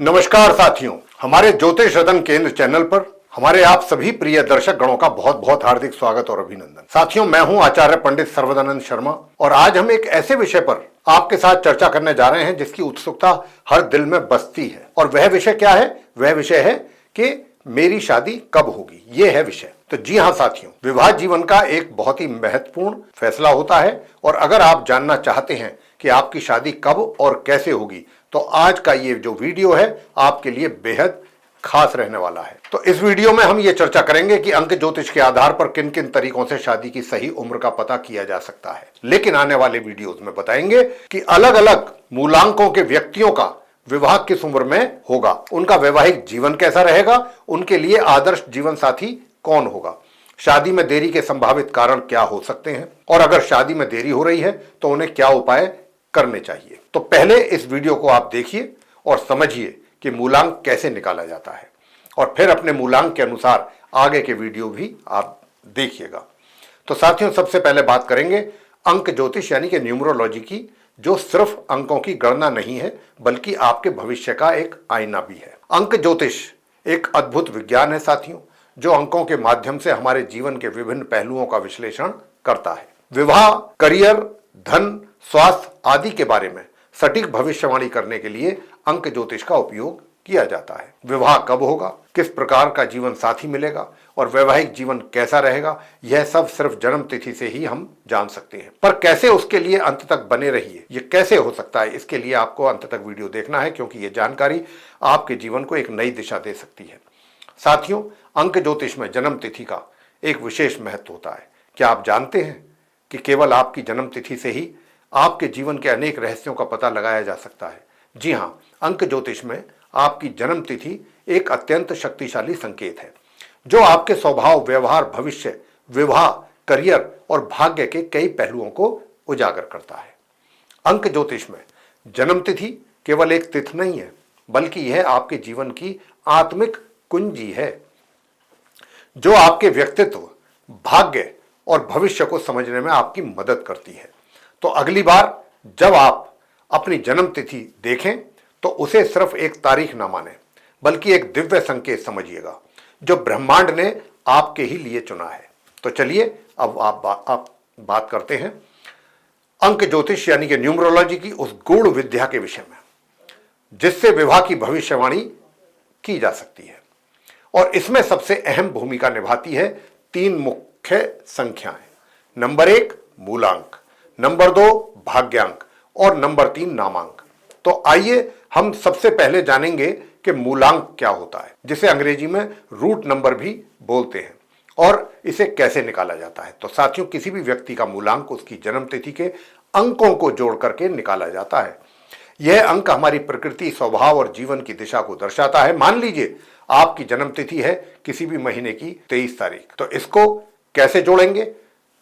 नमस्कार साथियों, हमारे ज्योतिष रतन केंद्र चैनल पर हमारे आप सभी प्रिय दर्शक गणों का बहुत बहुत हार्दिक स्वागत और अभिनंदन। साथियों, मैं हूं आचार्य पंडित सर्वदानंद शर्मा और आज हम एक ऐसे विषय पर आपके साथ चर्चा करने जा रहे हैं जिसकी उत्सुकता हर दिल में बसती है। और वह विषय क्या है? वह विषय है कि मेरी शादी कब होगी। यह है विषय। तो जी हां साथियों, विवाह जीवन का एक बहुत ही महत्वपूर्ण फैसला होता है और अगर आप जानना चाहते हैं कि आपकी शादी कब और कैसे होगी तो आज का ये जो वीडियो है आपके लिए बेहद खास रहने वाला है। तो इस वीडियो में हम ये चर्चा करेंगे कि अंक ज्योतिष के आधार पर किन किन तरीकों से शादी की सही उम्र का पता किया जा सकता है। लेकिन आने वाले वीडियोस में बताएंगे कि अलग अलग मूलांकों के व्यक्तियों का विवाह किस उम्र में होगा, उनका वैवाहिक जीवन कैसा रहेगा, उनके लिए आदर्श जीवन साथी कौन होगा, शादी में देरी के संभावित कारण क्या हो सकते हैं और अगर शादी में देरी हो रही है तो उन्हें क्या उपाय करने चाहिए। तो पहले इस वीडियो को आप देखिए और समझिए कि मूलांक कैसे निकाला जाता है और फिर अपने मूलांक के अनुसार आगे के वीडियो भी आप देखिएगा। तो साथियों, सबसे पहले बात करेंगे अंक ज्योतिष यानी कि न्यूमरोलॉजी की, जो सिर्फ अंकों की गणना नहीं है बल्कि आपके भविष्य का एक आईना भी है। अंक ज्योतिष एक अद्भुत विज्ञान है साथियों, जो अंकों के माध्यम से हमारे जीवन के विभिन्न पहलुओं का विश्लेषण करता है। विवाह, करियर, धन, स्वास्थ्य आदि के बारे में सटीक भविष्यवाणी करने के लिए अंक ज्योतिष का उपयोग किया जाता है। विवाह कब होगा, किस प्रकार का जीवन साथी मिलेगा और वैवाहिक जीवन कैसा रहेगा, यह सब सिर्फ जन्म तिथि से ही हम जान सकते हैं। पर कैसे, उसके लिए अंत तक बने रहिए। यह कैसे हो सकता है, इसके लिए आपको अंत तक वीडियो देखना है क्योंकि यह जानकारी आपके जीवन को एक नई दिशा दे सकती है। साथियों, अंक ज्योतिष में जन्म तिथि का एक विशेष महत्व होता है। क्या आप जानते हैं कि केवल आपकी जन्म तिथि से ही आपके जीवन के अनेक रहस्यों का पता लगाया जा सकता है। जी हां, अंक ज्योतिष में आपकी जन्म तिथि एक अत्यंत शक्तिशाली संकेत है जो आपके स्वभाव, व्यवहार, भविष्य, विवाह, करियर और भाग्य के कई पहलुओं को उजागर करता है। अंक ज्योतिष में जन्म तिथि केवल एक तिथि नहीं है बल्कि यह आपके जीवन की आत्मिक कुंजी है जो आपके व्यक्तित्व, भाग्य और भविष्य को समझने में आपकी मदद करती है। तो अगली बार जब आप अपनी जन्म तिथि देखें तो उसे सिर्फ एक तारीख ना माने बल्कि एक दिव्य संकेत समझिएगा जो ब्रह्मांड ने आपके ही लिए चुना है। तो चलिए अब आप बात करते हैं अंक ज्योतिष यानी कि न्यूमरोलॉजी की उस गूढ़ विद्या के विषय में जिससे विवाह की भविष्यवाणी की जा सकती है। और इसमें सबसे अहम भूमिका निभाती है तीन मुख्य संख्याएं। नंबर 1 मूलांक, नंबर 2 भाग्यांक और नंबर 3 नामांक। तो आइए हम सबसे पहले जानेंगे कि मूलांक क्या होता है, जिसे अंग्रेजी में रूट नंबर भी बोलते हैं, और इसे कैसे निकाला जाता है। तो साथियों, किसी भी व्यक्ति का मूलांक उसकी जन्म तिथि के अंकों को जोड़ करके निकाला जाता है। यह अंक हमारी प्रकृति, स्वभाव और जीवन की दिशा को दर्शाता है। मान लीजिए आपकी जन्म तिथि है किसी भी महीने की 23 तारीख, तो इसको कैसे जोड़ेंगे?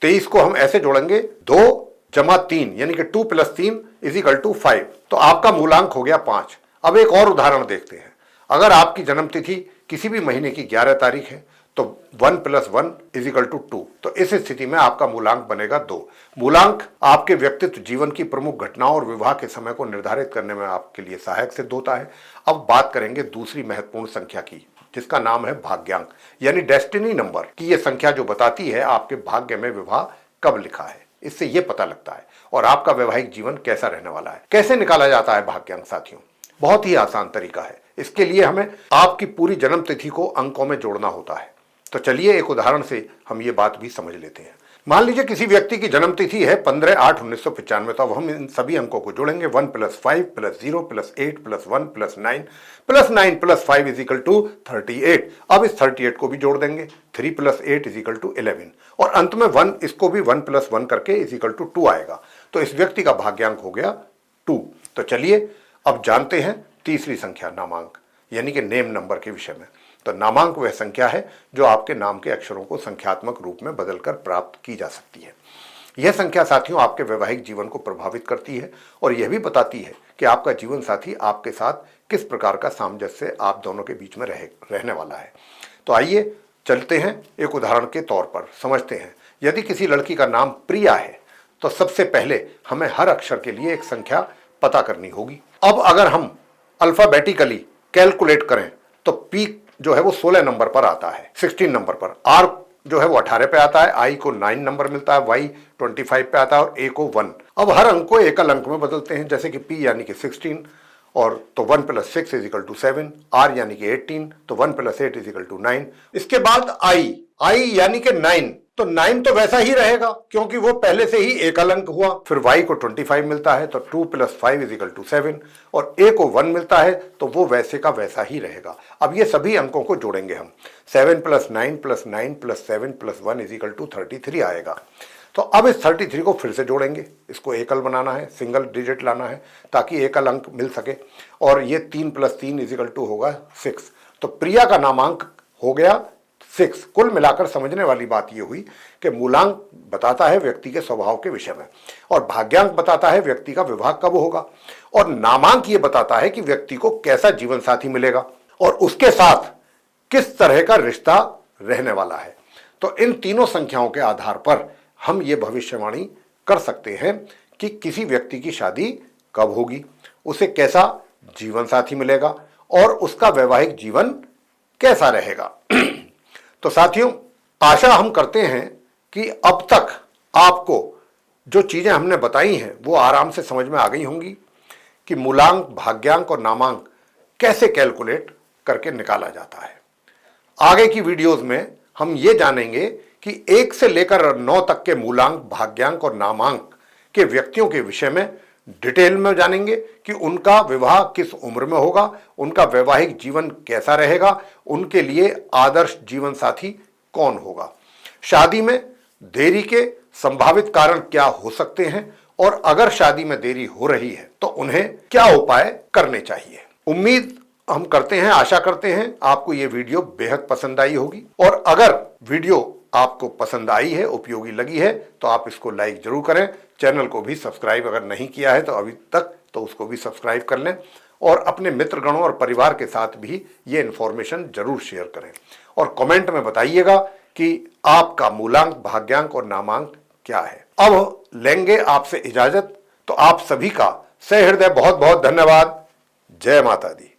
23 को हम ऐसे जोड़ेंगे 2 जमा 3 यानी कि 2 + 3 = 5। तो आपका मूलांक हो गया 5। अब एक और उदाहरण देखते हैं। अगर आपकी जन्म तिथि किसी भी महीने की 11 तारीख है तो 1 + 1 = 2। तो इस स्थिति में आपका मूलांक बनेगा 2। मूलांक आपके व्यक्तित्व, जीवन की प्रमुख घटनाओं और विवाह के समय को निर्धारित करने में आपके लिए सहायक सिद्ध होता है। अब बात करेंगे दूसरी महत्वपूर्ण संख्या की, जिसका नाम है भाग्यांक यानी डेस्टिनी नंबर की। यह संख्या जो बताती है आपके भाग्य में विवाह कब लिखा है, इससे यह पता लगता है और आपका वैवाहिक जीवन कैसा रहने वाला है। कैसे निकाला जाता है भाग्यांक साथियों? बहुत ही आसान तरीका है। इसके लिए हमें आपकी पूरी जन्म तिथि को अंकों में जोड़ना होता है। तो चलिए एक उदाहरण से हम ये बात भी समझ लेते हैं। मान लीजिए किसी व्यक्ति की जन्म तिथि है 15/8/1995। तो अब हम इन सभी अंकों को जोड़ेंगे। 1 + 5 + 0 + 8 + 1 + 9 + 9 + 5 = 38। अब इस 38 को भी जोड़ देंगे। 3 + 8 = 11 और अंत में 1, इसको भी 1 + 1 करके = 2 आएगा। तो इस व्यक्ति का भाग्यांक हो गया 2। तो चलिए अब जानते हैं तीसरी संख्या, नामांक यानी कि नेम नंबर के विषय में। तो नामांक वह संख्या है जो आपके नाम के अक्षरों को संख्यात्मक रूप में बदलकर प्राप्त की जा सकती है। यह संख्या साथियों आपके वैवाहिक जीवन को प्रभावित करती है और यह भी बताती है कि आपका जीवन साथी आपके साथ किस प्रकार का सामंजस्य आप दोनों के बीच में रहने वाला है। तो आइए चलते हैं एक उदाहरण के तौर पर समझते हैं। यदि किसी लड़की का नाम प्रिया है तो सबसे पहले हमें हर अक्षर के लिए एक संख्या पता करनी होगी। अब अगर हम अल्फाबेटिकली कैलकुलेट करें तो P जो है वो 16 नंबर पर आता है, 16 नंबर पर। R जो है वो 18 पे आता है, I को 9 नंबर मिलता है, Y 25 पे आता है और A को 1। अब हर अंक को एकल अंक में बदलते हैं, जैसे कि P यानी कि 16 और तो 1 + 6 = 7, R यानी कि 18 तो 1 + 8 = 9। इसके बाद I यानी कि 9, तो 9 तो वैसा ही रहेगा क्योंकि वो पहले से ही एकल अंक हुआ। फिर Y को 25 मिलता है तो 2 + 5 = 7 और A को 1 मिलता है तो वो वैसे का वैसा ही रहेगा। अब ये सभी अंकों को जोड़ेंगे हम, 7 + 9 + 9 + 7 + 1 = 33 आएगा। तो अब इस 33 को फिर से जोड़ेंगे, इसको एकल बनाना है, सिंगल डिजिट लाना है ताकि एकल अंक मिल सके। और ये 3 + 3 = होगा 6। तो प्रिया का नामांक हो गया 6। कुल मिलाकर समझने वाली बात यह हुई कि मूलांक बताता है व्यक्ति के स्वभाव के विषय में, और भाग्यांक बताता है व्यक्ति का विवाह कब होगा, और नामांक ये बताता है कि व्यक्ति को कैसा जीवन साथी मिलेगा और उसके साथ किस तरह का रिश्ता रहने वाला है। तो इन तीनों संख्याओं के आधार पर हम ये भविष्यवाणी कर सकते हैं कि किसी व्यक्ति की शादी कब होगी, उसे कैसा जीवन साथी मिलेगा और उसका वैवाहिक जीवन कैसा रहेगा। तो साथियों, आशा हम करते हैं कि अब तक आपको जो चीजें हमने बताई हैं वो आराम से समझ में आ गई होंगी कि मूलांक, भाग्यांक और नामांक कैसे कैलकुलेट करके निकाला जाता है। आगे की वीडियोस में हम ये जानेंगे कि 1 से लेकर 9 तक के मूलांक, भाग्यांक और नामांक के व्यक्तियों के विषय में डिटेल में जानेंगे कि उनका विवाह किस उम्र में होगा, उनका वैवाहिक जीवन कैसा रहेगा, उनके लिए आदर्श जीवन साथी कौन होगा, शादी में देरी के संभावित कारण क्या हो सकते हैं, और अगर शादी में देरी हो रही है तो उन्हें क्या उपाय करने चाहिए। उम्मीद हम करते हैं, आशा करते हैं आपको ये वीडियो बेहद पसंद आई होगी, और अगर वीडियो आपको पसंद आई है, उपयोगी लगी है, तो आप इसको लाइक जरूर करें। चैनल को भी सब्सक्राइब अगर नहीं किया है तो अभी तक, तो उसको भी सब्सक्राइब कर लें, और अपने मित्रगणों और परिवार के साथ भी ये इन्फॉर्मेशन जरूर शेयर करें, और कमेंट में बताइएगा कि आपका मूलांक, भाग्यांक और नामांक क्या है। अब लेंगे आपसे इजाजत, तो आप सभी का सहृदय बहुत बहुत धन्यवाद। जय माता दी।